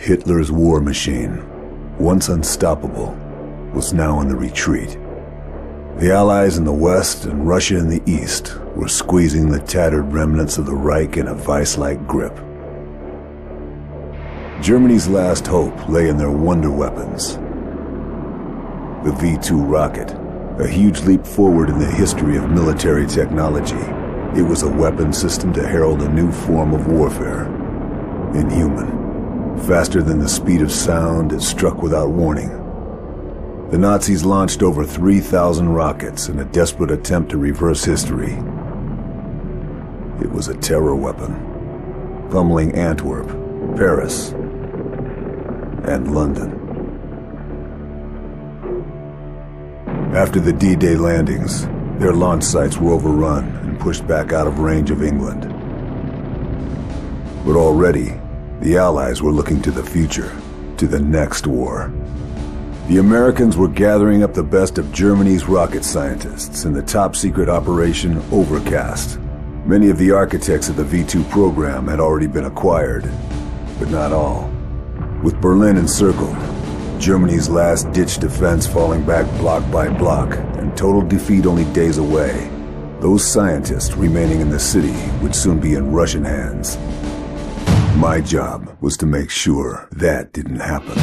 Hitler's war machine, once unstoppable, was now in the retreat. The Allies in the west and Russia in the east were squeezing the tattered remnants of the Reich in a vice-like grip. Germany's last hope lay in their wonder weapons. The V-2 rocket, a huge leap forward in the history of military technology. It was a weapon system to herald a new form of warfare. Inhuman. Faster than the speed of sound, it struck without warning. The Nazis launched over 3,000 rockets in a desperate attempt to reverse history. It was a terror weapon, pummeling Antwerp, Paris, and London. After the D-Day landings, their launch sites were overrun and pushed back out of range of England. But already, the Allies were looking to the future, to the next war. The Americans were gathering up the best of Germany's rocket scientists in the top-secret Operation Overcast. Many of the architects of the V-2 program had already been acquired, but not all. With Berlin encircled, Germany's last-ditch defense falling back block by block, and total defeat only days away, those scientists remaining in the city would soon be in Russian hands. My job was to make sure that didn't happen.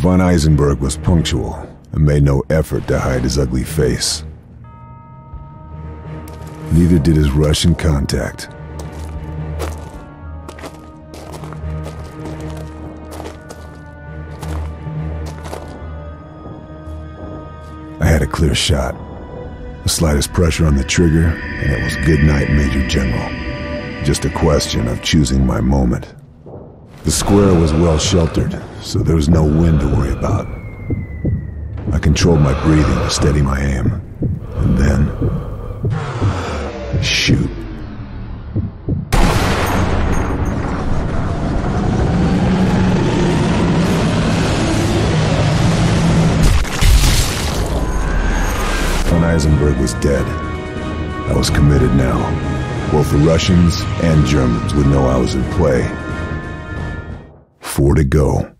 Von Eisenberg was punctual and made no effort to hide his ugly face. Neither did his Russian contact. I had a clear shot. The slightest pressure on the trigger, and it was good night, Major General. Just a question of choosing my moment. The square was well sheltered, so there was no wind to worry about. I controlled my breathing to steady my aim, and then shoot. Von Eisenberg was dead. I was committed now. Both the Russians and Germans would know I was in play. 4 to go.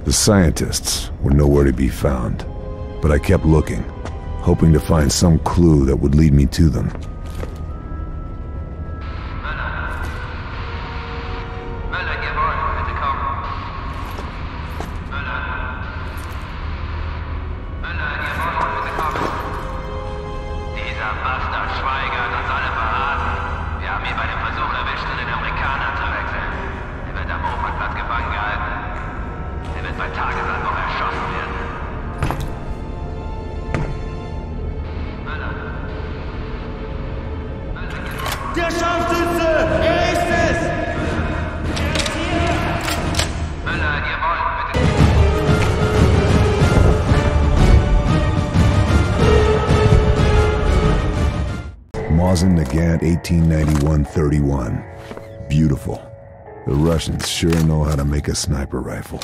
The scientists were nowhere to be found, but I kept looking, hoping to find some clue that would lead me to them. Der Scharfschütze! Er ist es! Möller, ihr wollt, bitte. Mosin Nagant 1891-31. Beautiful. The Russians sure know how to make a sniper rifle.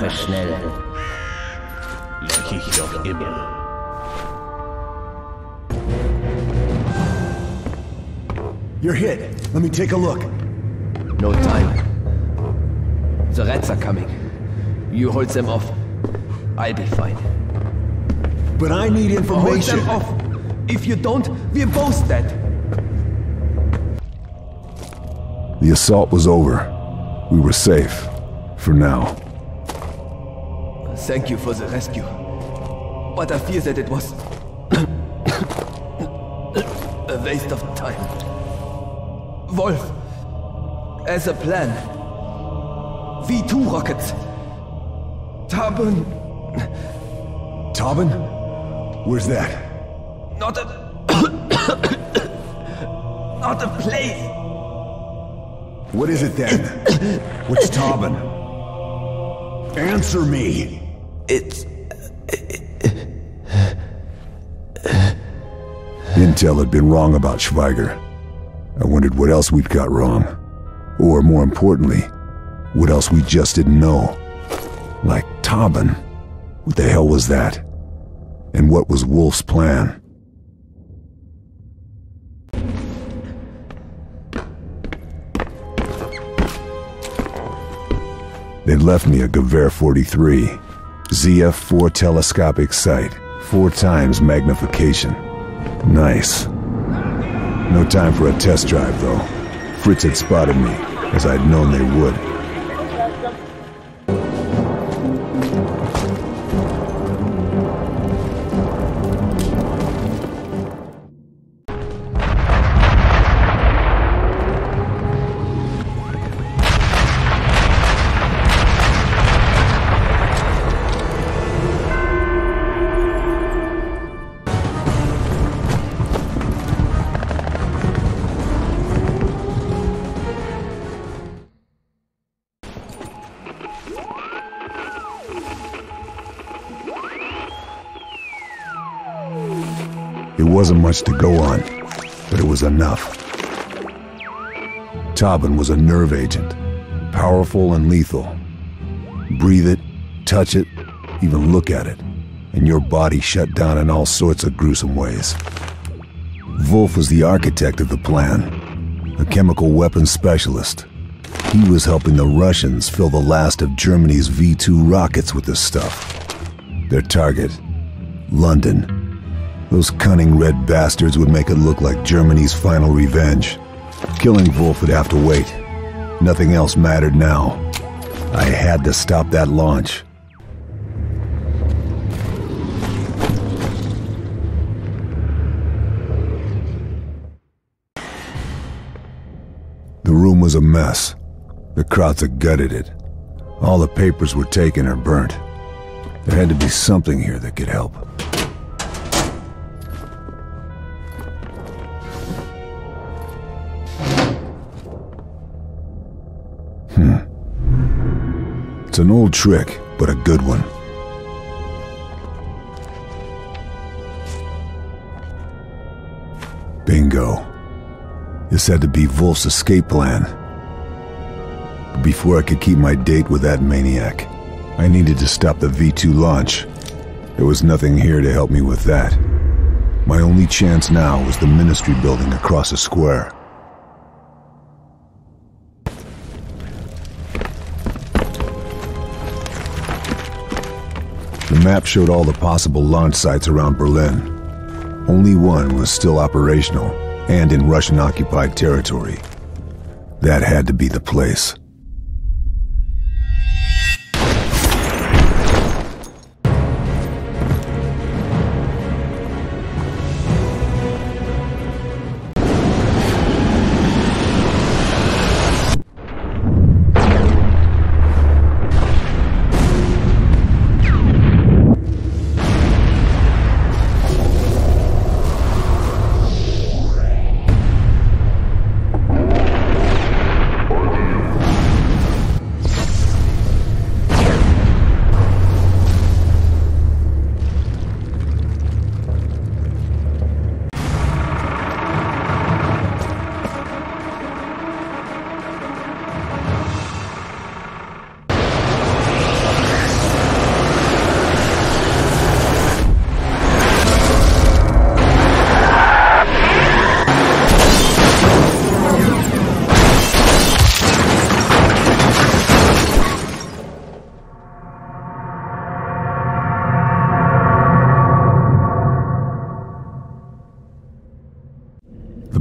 Mach es schnell. Leck ich doch immer. You're hit. Let me take a look. No time. The rats are coming. You hold them off. I'll be fine. But I need information. Hold them off. If you don't, we're both dead. The assault was over. We were safe. For now. Thank you for the rescue. But I fear that it was a waste of time. Wolf, as a plan, V2 rockets. Tarbon. Tobin? Where's that? Not a... not a place. What is it then? What's Tobin? Answer me! It's... Intel had been wrong about Schweiger. I wondered what else we'd got wrong. Or, more importantly, what else we just didn't know. Like Tobin. What the hell was that? And what was Wolf's plan? They'd left me a Gewehr 43. ZF-4 telescopic sight. 4 times magnification. Nice. No time for a test drive, though. Fritz had spotted me, as I'd known they would. It wasn't much to go on, but it was enough. Tobin was a nerve agent, powerful and lethal. Breathe it, touch it, even look at it, and your body shut down in all sorts of gruesome ways. Wolf was the architect of the plan, a chemical weapons specialist. He was helping the Russians fill the last of Germany's V2 rockets with this stuff. Their target, London. Those cunning red bastards would make it look like Germany's final revenge. Killing Wolf would have to wait. Nothing else mattered now. I had to stop that launch. The room was a mess. The Krauts had gutted it. All the papers were taken or burnt. There had to be something here that could help. It's an old trick, but a good one. Bingo. This had to be Wolf's escape plan. But before I could keep my date with that maniac, I needed to stop the V2 launch. There was nothing here to help me with that. My only chance now was the ministry building across the square. The map showed all the possible launch sites around Berlin. Only one was still operational and in Russian-occupied territory. That had to be the place.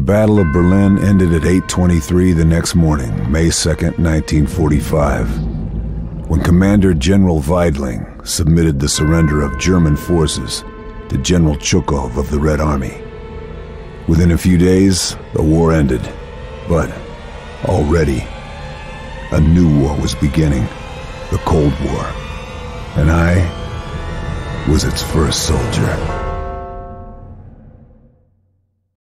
Battle of Berlin ended at 8:23 the next morning, May 2nd, 1945, when Commander General Weidling submitted the surrender of German forces to General Chukov of the Red Army. Within a few days, the war ended, but already a new war was beginning, the Cold War, and I was its first soldier.